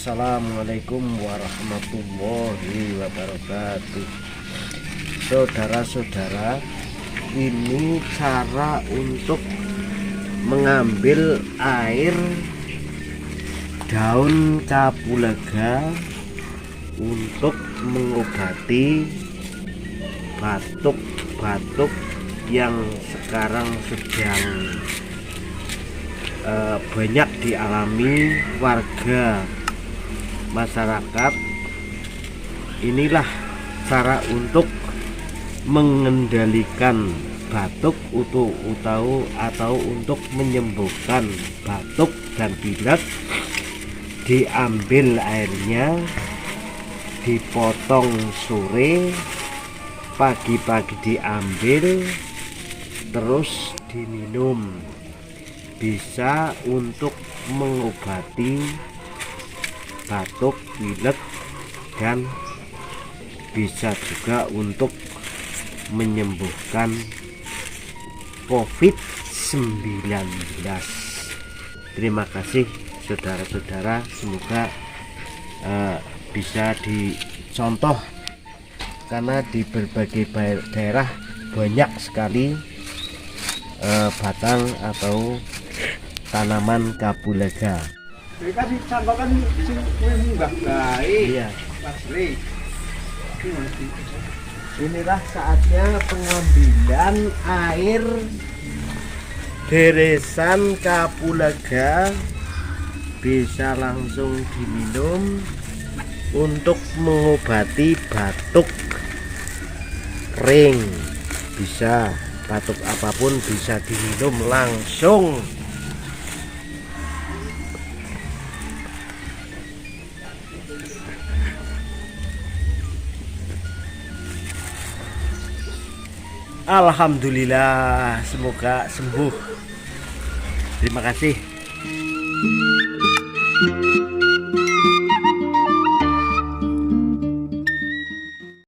Assalamualaikum warahmatullahi wabarakatuh. Saudara-saudara, ini cara untuk mengambil air daun kapulaga untuk mengobati batuk-batuk yang sekarang sedang banyak dialami warga masyarakat. Inilah cara untuk mengendalikan batuk atau untuk menyembuhkan batuk dan pilek. Diambil airnya, dipotong sore, pagi-pagi diambil, terus diminum. Bisa untuk mengobati batuk, pilek, dan bisa juga untuk menyembuhkan COVID-19. Terima kasih saudara-saudara, semoga bisa dicontoh, karena di berbagai daerah banyak sekali batang atau tanaman kapulaga. Mereka dicontohkan sing munggah baik. Iya. Asli. Inilah saatnya pengambilan air deresan kapulaga, bisa langsung diminum untuk mengobati batuk kering. Bisa batuk apapun bisa diminum langsung. Alhamdulillah, semoga sembuh. Terima kasih.